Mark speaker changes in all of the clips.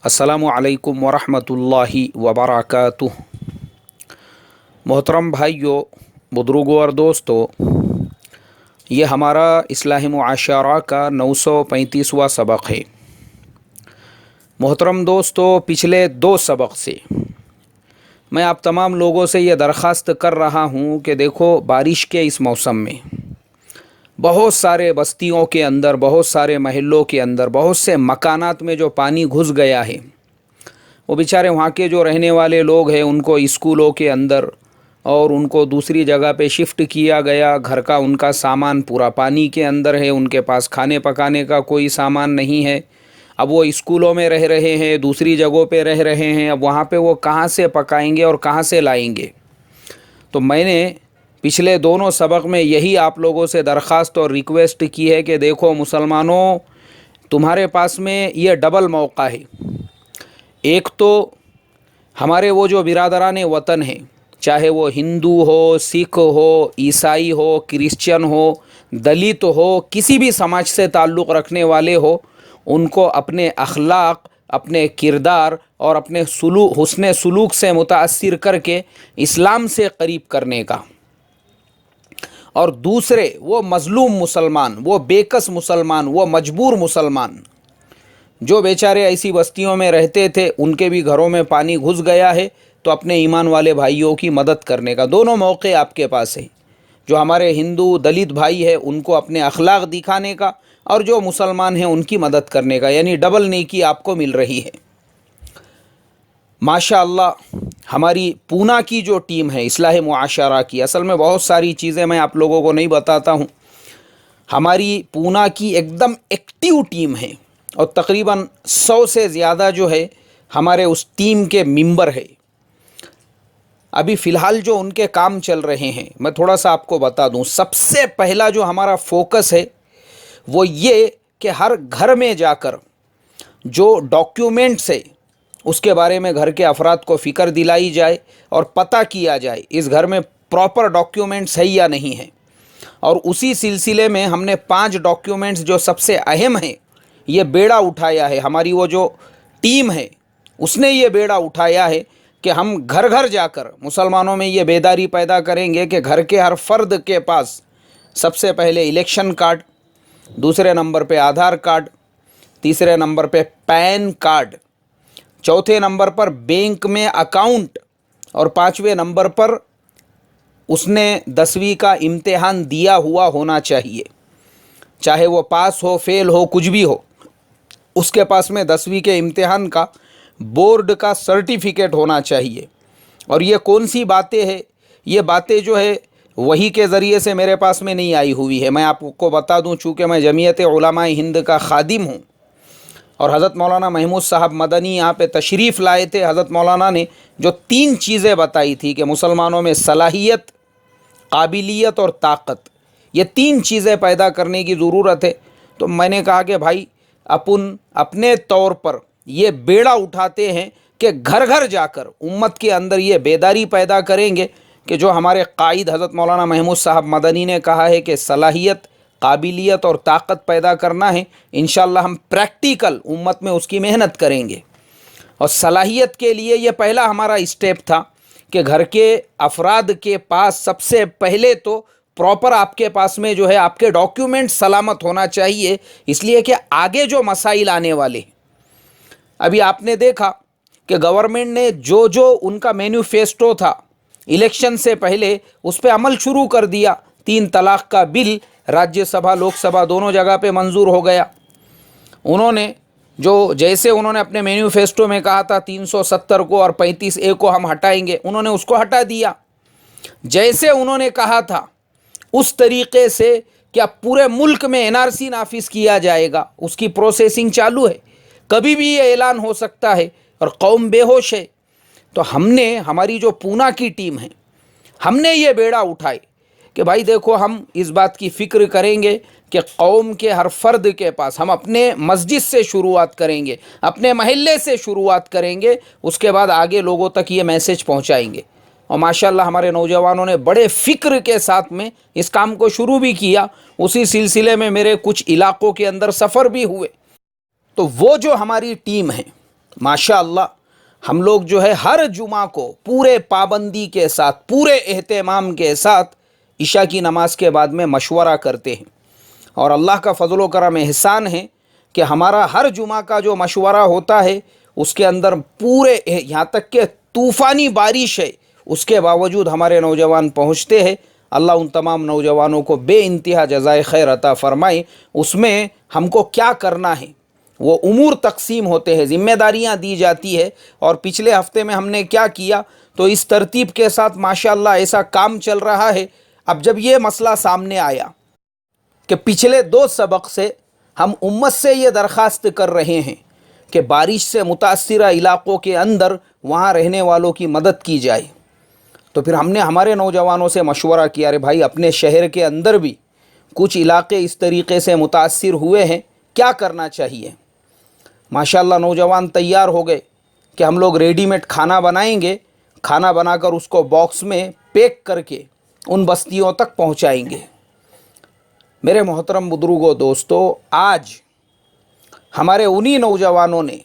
Speaker 1: अस्सलामु अलैकुम वरहमतुल्लाहि वबरकातुह। मोहतरम भाइयों, बुजुर्गों और दोस्तों, ये हमारा इस्लाही मुआशरा का 935वां सबक है। मोहतरम दोस्तों, पिछले 2 सबक से मैं आप तमाम लोगों से ये दरख्वास्त कर रहा हूँ कि देखो, बारिश के इस मौसम में बहुत सारे बस्तियों के अंदर, बहुत सारे महल्लों के अंदर, बहुत से मकानात में जो पानी घुस गया है, वो बेचारे वहाँ के जो रहने वाले लोग हैं उनको स्कूलों के अंदर और उनको दूसरी जगह पे शिफ्ट किया गया। घर का उनका सामान पूरा पानी के अंदर है, उनके पास खाने पकाने का कोई सामान नहीं है। अब वो स्कूलों में रह रहे हैं, दूसरी जगहों पे रह रहे हैं, अब वहाँ पे वो कहाँ से पकाएंगे और कहाँ से लाएंगे। तो मैंने पिछले दोनों सबक में यही आप लोगों से दरख्वास्त और रिक्वेस्ट की है कि देखो मुसलमानों, तुम्हारे पास में ये डबल मौका है। एक तो हमारे वो जो बिरादरान वतन हैं, चाहे वो हिंदू हो, सिख हो, ईसाई हो, क्रिश्चियन हो, दलित हो, किसी भी समाज से ताल्लुक़ रखने वाले हो, उनको अपने अखलाक, अपने किरदार और अपने हुस्न सुलूक से मुतासिर करके इस्लाम से करीब करने का। और दूसरे वो मज़लूम मुसलमान, वो बेकस मुसलमान, वो मजबूर मुसलमान जो बेचारे ऐसी बस्तियों में रहते थे, उनके भी घरों में पानी घुस गया है, तो अपने ईमान वाले भाइयों की मदद करने का दोनों मौके आपके पास है। जो हमारे हिंदू दलित भाई है उनको अपने अखलाक दिखाने का, और जो मुसलमान हैं उनकी मदद करने का, यानी डबल नेकी आपको मिल रही है। माशाअल्लाह, हमारी पूना की जो टीम है इस्लाही मुआशरा की, असल में बहुत सारी चीज़ें मैं आप लोगों को नहीं बताता हूँ। हमारी पूना की एकदम एक्टिव टीम है और तकरीबन 100 से ज़्यादा जो है हमारे उस टीम के मेंबर है। अभी फ़िलहाल जो उनके काम चल रहे हैं, मैं थोड़ा सा आपको बता दूं। सबसे पहला जो हमारा फोकस है वो ये कि हर घर में जाकर जो डॉक्यूमेंट्स है उसके बारे में घर के अफराद को फ़िक्र दिलाई जाए और पता किया जाए इस घर में प्रॉपर डॉक्यूमेंट्स है या नहीं है। और उसी सिलसिले में हमने 5 डॉक्यूमेंट्स जो सबसे अहम हैं, ये बेड़ा उठाया है। हमारी वो जो टीम है उसने ये बेड़ा उठाया है कि हम घर घर जाकर मुसलमानों में ये बेदारी पैदा करेंगे कि घर के हर फर्द के पास सबसे पहले इलेक्शन कार्ड, दूसरे नंबर पे आधार कार्ड, तीसरे नंबर पे पैन कार्ड, चौथे नंबर पर बैंक में अकाउंट, और 5वें नंबर पर उसने 10वीं का इम्तिहान दिया हुआ होना चाहिए। चाहे वो पास हो, फेल हो, कुछ भी हो, उसके पास में 10वीं के इम्तिहान का बोर्ड का सर्टिफिकेट होना चाहिए। और ये कौन सी बातें हैं, ये बातें जो है वही के ज़रिए से मेरे पास में नहीं आई हुई है। मैं आपको बता दूं, चूँकि मैं जमीयत उलमाए हिंद का खादिम हूँ और हज़रत मौलाना महमूद साहब मदनी यहाँ पे तशरीफ़ लाए थे। हज़रत मौलाना ने जो 3 चीज़ें बताई थी कि मुसलमानों में सलाहियत, काबिलियत और ताकत, ये 3 चीज़ें पैदा करने की ज़रूरत है। तो मैंने कहा कि भाई अपन अपने तौर पर ये बेड़ा उठाते हैं कि घर घर जाकर उम्मत के अंदर ये बेदारी पैदा करेंगे कि जो हमारे कायद हज़रत मौलाना महमूद साहब मदनी ने कहा है कि सलाहियत, काबिलियत और ताकत पैदा करना है, इंशाअल्लाह हम प्रैक्टिकल उम्मत में उसकी मेहनत करेंगे। और सलाहियत के लिए ये पहला हमारा स्टेप था कि घर के अफराद के पास सबसे पहले तो प्रॉपर आपके पास में जो है आपके डॉक्यूमेंट सलामत होना चाहिए, इसलिए कि आगे जो मसाइल आने वाले, अभी आपने देखा कि गवर्नमेंट ने जो जो उनका मैन्युफेस्टो था इलेक्शन से पहले उस पर अमल शुरू कर दिया। 3 तलाक का बिल राज्यसभा लोकसभा दोनों जगह पे मंजूर हो गया। उन्होंने जैसे उन्होंने अपने मैन्युफेस्टो में कहा था 370 को और 35A को हम हटाएंगे, उन्होंने उसको हटा दिया। जैसे उन्होंने कहा था उस तरीक़े से क्या पूरे मुल्क में NRC नाफिज किया जाएगा, उसकी प्रोसेसिंग चालू है। कभी भी ये ऐलान हो सकता है और कौम बेहोश है। तो हमने, हमारी जो पूना की टीम है, हमने ये बेड़ा उठाए कि भाई देखो, हम इस बात की फ़िक्र करेंगे कि कौम के हर फर्द के पास, हम अपने मस्जिद से शुरुआत करेंगे, अपने महल्ले से शुरुआत करेंगे, उसके बाद आगे लोगों तक ये मैसेज पहुंचाएंगे। और माशाल्लाह हमारे नौजवानों ने बड़े फ़िक्र के साथ में इस काम को शुरू भी किया। उसी सिलसिले में मेरे कुछ इलाक़ों के अंदर सफ़र भी हुए। तो वो जो हमारी टीम है माशाअल्लाह हम लोग जो है हर जुमा को पूरे पाबंदी के साथ, पूरे एहतमाम के साथ इशा की नमाज के बाद में मशवरा करते हैं। और अल्लाह का फ़ज़ल व करम एहसान है कि हमारा हर जुमा का जो मशवरा होता है उसके अंदर पूरे यहाँ तक के तूफ़ानी बारिश है, उसके बावजूद हमारे नौजवान पहुँचते हैं। अल्लाह उन तमाम नौजवानों को बेइंतहा जज़ाए खैर अता फ़रमाए। उसमें हमको क्या करना है वो उमूर तकसीम होते हैं, ज़िम्मेदारियां दी जाती है। और पिछले हफ्ते में हमने क्या किया, तो इस तरतीब के साथ माशाअल्लाह ऐसा काम चल रहा है। अब जब ये मसला सामने आया कि पिछले 2 सबक से हम उम्मत से ये दरख्वास्त कर रहे हैं कि बारिश से मुतासिरा इलाक़ों के अंदर वहाँ रहने वालों की मदद की जाए, तो फिर हमने हमारे नौजवानों से मशवरा किया, अरे भाई अपने शहर के अंदर भी कुछ इलाक़े इस तरीक़े से मुतासिर हुए हैं, क्या करना चाहिए। माशाअल्लाह नौजवान तैयार हो गए कि हम लोग रेडीमेड खाना बनाएंगे, खाना बनाकर उसको बॉक्स में पैक करके उन बस्तियों तक पहुंचाएंगे। मेरे मोहतरम बुजुर्गों, दोस्तों, आज हमारे उन्हीं नौजवानों ने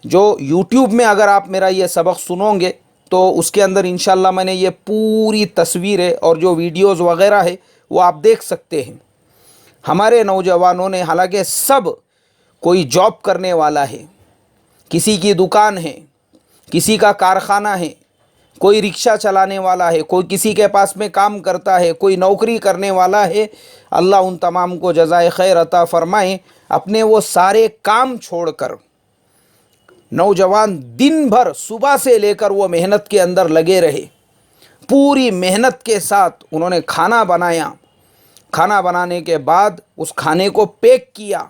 Speaker 1: जो यूट्यूब में अगर आप मेरा ये सबक सुनोगे तो उसके अंदर इंशाल्लाह मैंने ये पूरी तस्वीरें और जो वीडियोज़ वग़ैरह है वो आप देख सकते हैं। हमारे नौजवानों ने, हालांकि सब कोई जॉब करने वाला है, किसी की दुकान है, किसी का कारखाना है, कोई रिक्शा चलाने वाला है, कोई किसी के पास में काम करता है, कोई नौकरी करने वाला है। अल्लाह उन तमाम को जज़ाए खैर अता फ़रमाए। अपने वो सारे काम छोड़कर नौजवान दिन भर सुबह से लेकर वो मेहनत के अंदर लगे रहे। पूरी मेहनत के साथ उन्होंने खाना बनाया। खाना बनाने के बाद उस खाने को पैक किया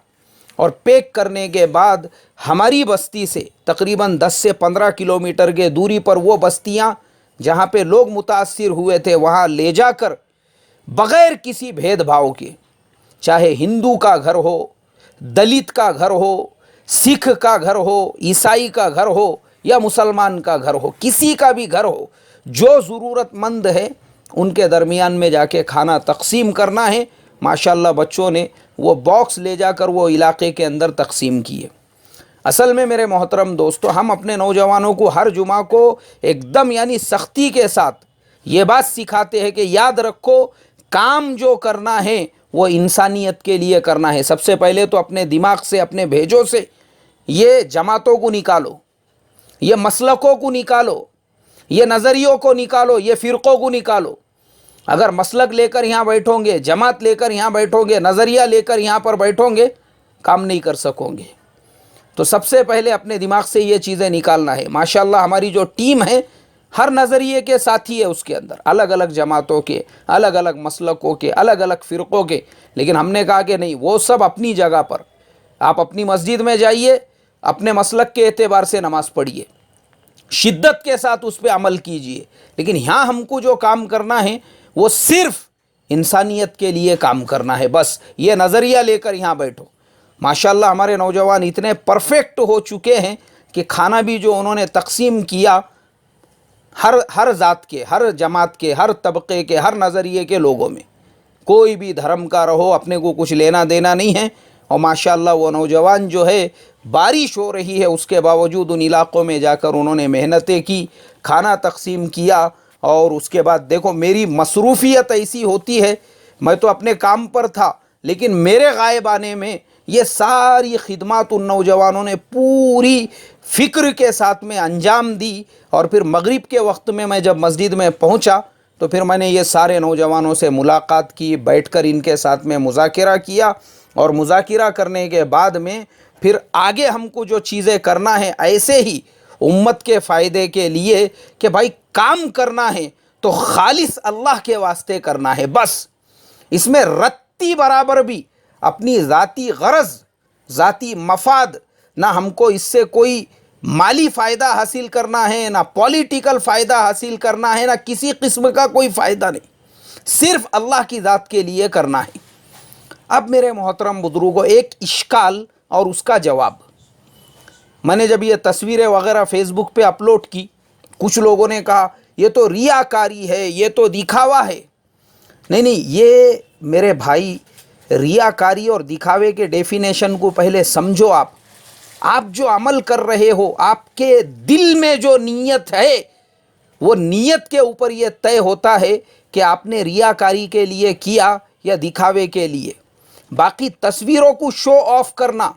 Speaker 1: और पैक करने के बाद हमारी बस्ती से तकरीबन 10 से 15 किलोमीटर के दूरी पर वो बस्तियां जहां पे लोग मुतासिर हुए थे वहां ले जाकर बग़ैर किसी भेदभाव के, चाहे हिंदू का घर हो, दलित का घर हो, सिख का घर हो, ईसाई का घर हो या मुसलमान का घर हो, किसी का भी घर हो, जो ज़रूरतमंद है उनके दरमियान में जाके खाना तकसीम करना है। माशाअल्लाह बच्चों ने वो बॉक्स ले जाकर वो इलाक़े के अंदर तकसीम किए। असल में मेरे मोहतरम दोस्तों, हम अपने नौजवानों को हर जुमा को एकदम यानी सख्ती के साथ ये बात सिखाते हैं कि याद रखो, काम जो करना है वो इंसानियत के लिए करना है। सबसे पहले तो अपने दिमाग से, अपने भेजों से ये जमातों को निकालो, ये मसलकों को निकालो, ये नज़रियों को निकालो, ये फ़िरक़ों को निकालो। अगर मसलक लेकर यहाँ बैठोगे, जमात लेकर यहाँ बैठोगे, नज़रिया लेकर यहाँ पर बैठोगे, काम नहीं कर सकोगे। तो सबसे पहले अपने दिमाग से ये चीज़ें निकालना है। माशाअल्लाह हमारी जो टीम है हर नज़रिए के साथी है, उसके अंदर अलग अलग जमातों के, अलग अलग मसलकों के, अलग अलग फ़िरक़ों के। लेकिन हमने कहा कि नहीं, वो सब अपनी जगह पर, आप अपनी मस्जिद में जाइए, अपने मसलक के एतबार से नमाज़ पढ़िए, शिद्दत के साथ उस पर अमल कीजिए। लेकिन यहाँ हमको जो काम करना है वो सिर्फ़ इंसानियत के लिए काम करना है, बस ये नज़रिया लेकर यहाँ बैठो। माशाअल्लाह हमारे नौजवान इतने परफेक्ट हो चुके हैं कि खाना भी जो उन्होंने तकसीम किया हर ज़ात के, हर जमात के, हर तबके के, हर नज़रिए के लोगों में, कोई भी धर्म का रहो, अपने को कुछ लेना देना नहीं है। और माशाअल्लाह वो नौजवान जो है, बारिश हो रही है उसके बावजूद उन इलाक़ों में जाकर उन्होंने मेहनतें की, खाना तकसीम किया। और उसके बाद देखो, मेरी मसरूफ़ियत ऐसी होती है, मैं तो अपने काम पर था, लेकिन मेरे गायब आने में ये सारी खिदमत उन नौजवानों ने पूरी फ़िक्र के साथ में अंजाम दी। और फिर मगरिब के वक्त में मैं जब मस्जिद में पहुंचा तो फिर मैंने ये सारे नौजवानों से मुलाकात की, बैठकर इनके साथ में मुज़ाकिरा किया। और मुज़ाकिरा करने के बाद में फिर आगे हमको जो चीज़ें करना है, ऐसे ही उम्मत के फ़ायदे के लिए कि भाई काम करना है तो खालिस अल्लाह के वास्ते करना है, बस। इसमें रत्ती बराबर भी अपनी ज़ाती गरज, ज़ाती मफाद, ना हमको इससे कोई माली फ़ायदा हासिल करना है, ना पॉलिटिकल फ़ायदा हासिल करना है, ना किसी किस्म का कोई फ़ायदा नहीं, सिर्फ़ अल्लाह की ज़ात के लिए करना है। अब मेरे मोहतरम बुजुर्गों, एक इश्काल और उसका जवाब। मैंने जब ये तस्वीरें वगैरह फ़ेसबुक पे अपलोड की, कुछ लोगों ने कहा ये तो रियाकारी है, ये तो दिखावा है। नहीं, ये मेरे भाई, रियाकारी और दिखावे के डेफिनेशन को पहले समझो। آپ جو عمل کر رہے ہو، آپ کے دل میں جو نیت ہے، وہ نیت کے اوپر یہ طے ہوتا ہے کہ آپ نے ریاکاری کے لیے کیا یا دکھاوے کے لیے۔ باقی تصویروں کو شو آف کرنا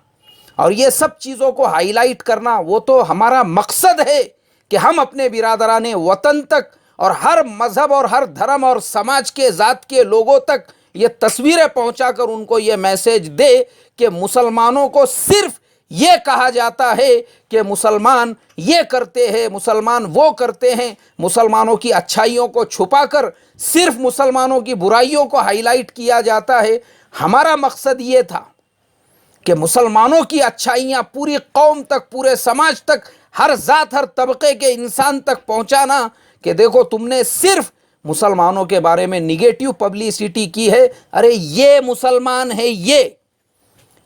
Speaker 1: اور یہ سب چیزوں کو ہائی لائٹ کرنا، وہ تو ہمارا مقصد ہے کہ ہم اپنے برادران وطن تک اور ہر مذہب اور ہر دھرم اور سماج کے ذات کے لوگوں تک یہ تصویریں پہنچا کر ان کو یہ میسیج دے کہ مسلمانوں کو صرف یہ کہا جاتا ہے کہ مسلمان یہ کرتے ہیں، مسلمان وہ کرتے ہیں، مسلمانوں کی اچھائیوں کو چھپا کر صرف مسلمانوں کی برائیوں کو ہائی لائٹ کیا جاتا ہے۔ ہمارا مقصد یہ تھا کہ مسلمانوں کی اچھائیاں پوری قوم تک، پورے سماج تک، ہر ذات، ہر طبقے کے انسان تک پہنچانا کہ دیکھو تم نے صرف مسلمانوں کے بارے میں نگیٹیو پبلسٹی کی ہے، ارے یہ مسلمان ہے،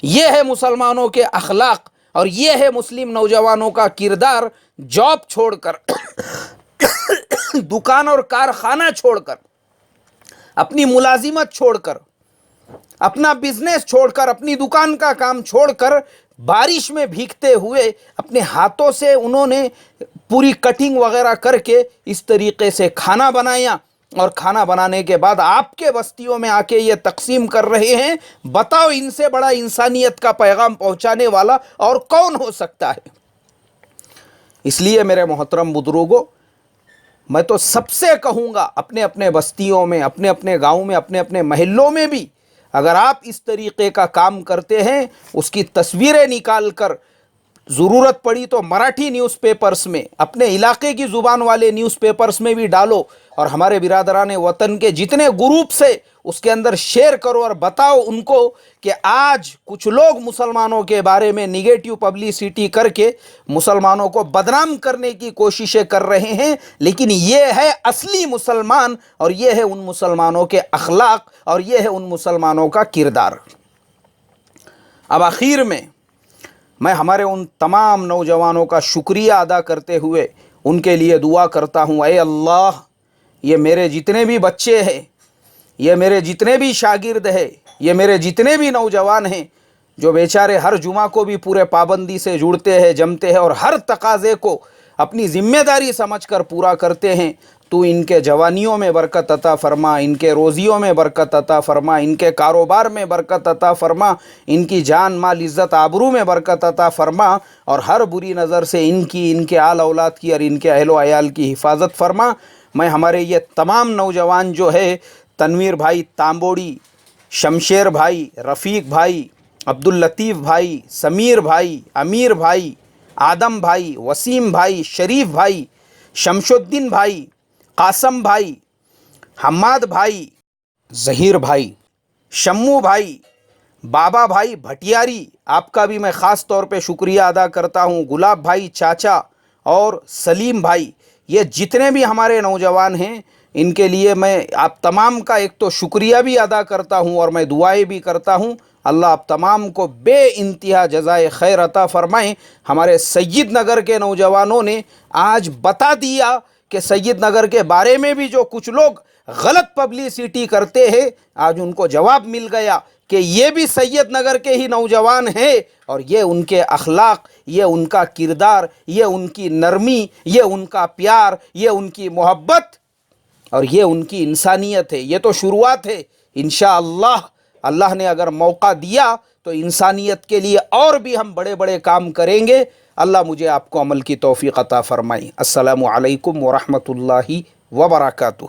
Speaker 1: یہ ہے مسلمانوں کے اخلاق اور یہ ہے مسلم نوجوانوں کا کردار۔ جاب چھوڑ کر دکان اور کارخانہ چھوڑ کر، اپنی ملازمت چھوڑ کر، اپنا بزنس چھوڑ کر، اپنی دکان کا کام چھوڑ کر، بارش میں بھیگتے ہوئے اپنے ہاتھوں سے انہوں نے پوری کٹنگ وغیرہ کر کے اس طریقے سے کھانا بنایا، اور کھانا بنانے کے بعد آپ کے بستیوں میں آ کے یہ تقسیم کر رہے ہیں۔ بتاؤ ان سے بڑا انسانیت کا پیغام پہنچانے والا اور کون ہو سکتا ہے؟ اس لیے میرے محترم بزرگوں، میں تو سب سے کہوں گا، اپنے اپنے بستیوں میں، اپنے اپنے گاؤں میں، اپنے اپنے محلوں میں بھی اگر آپ اس طریقے کا کام کرتے ہیں، اس کی تصویریں نکال کر ضرورت پڑی تو مراٹھی نیوز پیپرز میں، اپنے علاقے کی زبان والے نیوز پیپرز میں بھی ڈالو، اور ہمارے برادران وطن کے جتنے گروپس ہیں اس کے اندر شیئر کرو، اور بتاؤ ان کو کہ آج کچھ لوگ مسلمانوں کے بارے میں نگیٹیو پبلسٹی کر کے مسلمانوں کو بدنام کرنے کی کوششیں کر رہے ہیں، لیکن یہ ہے اصلی مسلمان، اور یہ ہے ان مسلمانوں کے اخلاق، اور یہ ہے ان مسلمانوں کا کردار۔ اب آخر میں ہمارے ان تمام نوجوانوں کا شکریہ ادا کرتے ہوئے ان کے لیے دعا کرتا ہوں، اے اللہ، یہ میرے جتنے بھی بچے ہیں، یہ میرے جتنے بھی شاگرد ہیں، یہ میرے جتنے بھی نوجوان ہیں جو بیچارے ہر جمعہ کو بھی پورے پابندی سے جڑتے ہیں، جمتے ہیں، اور ہر تقاضے کو اپنی ذمہ داری سمجھ کر پورا کرتے ہیں، تو ان کے جوانیوں میں برکت عطا فرما، ان کے روزیوں میں برکت عطا فرما، ان کے کاروبار میں برکت عطا فرما، ان کی جان مال عزت آبرو میں برکت عطا فرما، اور ہر بری نظر سے ان کے آل اولاد کی اور ان کے اہل و عیال کی حفاظت فرما۔ میں ہمارے یہ تمام نوجوان جو ہے، تنویر بھائی تامبوڑی، شمشیر بھائی، رفیق بھائی، عبداللطیف بھائی، سمیر بھائی، امیر بھائی، آدم بھائی، وسیم بھائی، شریف بھائی، شمش الدین بھائی، قاسم بھائی، حماد بھائی، ظہیر بھائی، شمو بھائی، بابا بھائی بھٹیاری، آپ کا بھی میں خاص طور پہ شکریہ ادا کرتا ہوں، گلاب بھائی چاچا، اور سلیم بھائی، یہ جتنے بھی ہمارے نوجوان ہیں، ان کے لیے میں آپ تمام کا ایک تو شکریہ بھی ادا کرتا ہوں، اور میں دعائیں بھی کرتا ہوں۔ اللہ آپ تمام کو بے انتہا جزائے خیر عطا فرمائیں۔ ہمارے سید نگر کے نوجوانوں نے آج بتا دیا کہ سید نگر کے بارے میں بھی جو کچھ لوگ غلط پبلسٹی کرتے ہیں، آج ان کو جواب مل گیا کہ یہ بھی سید نگر کے ہی نوجوان ہیں، اور یہ ان کے اخلاق، یہ ان کا کردار، یہ ان کی نرمی، یہ ان کا پیار، یہ ان کی محبت، اور یہ ان کی انسانیت ہے۔ یہ تو شروعات ہے، انشاءاللہ اللہ نے اگر موقع دیا تو انسانیت کے لیے اور بھی ہم بڑے بڑے کام کریں گے۔ اللہ مجھے آپ کو عمل کی توفیق عطا فرمائے۔ السلام علیکم ورحمۃ اللہ وبرکاتہ۔